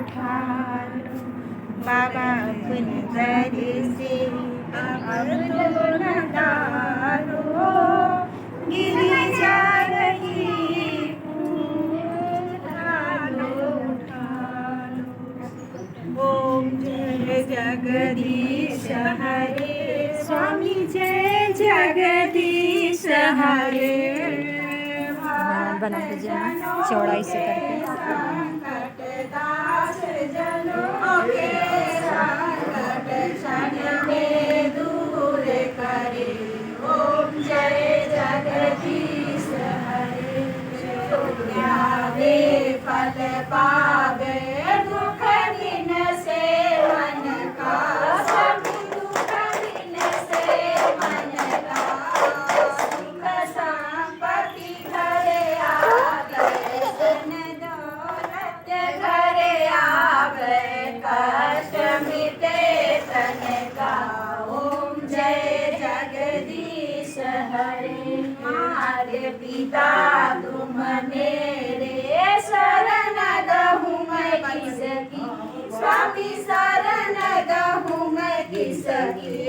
उठालो बाबा अपनी दर से अब तो न डालो गिरी जा रही उठालो उठालो। ओम जय जगदीश हरे स्वामी जय जगदीश हरे। बना दीजिए चौड़ाई से करके। संकटदास जनों के संकट क्षण में दूर करे। ओम जय जगदीश हरे। जो ध्यावे फल पावे दुख दिन से मन का सब दुख दिन से मन का सुख संपत्ति घरे आवे धन दौलत घरे आवे कष्ट मिटे तन का। ओम जय जगदीश हरे। मारे पिता तुम मेरे शरण गहूँ मैं किसकी स्वामी शरण गहूँ मैं किसकी।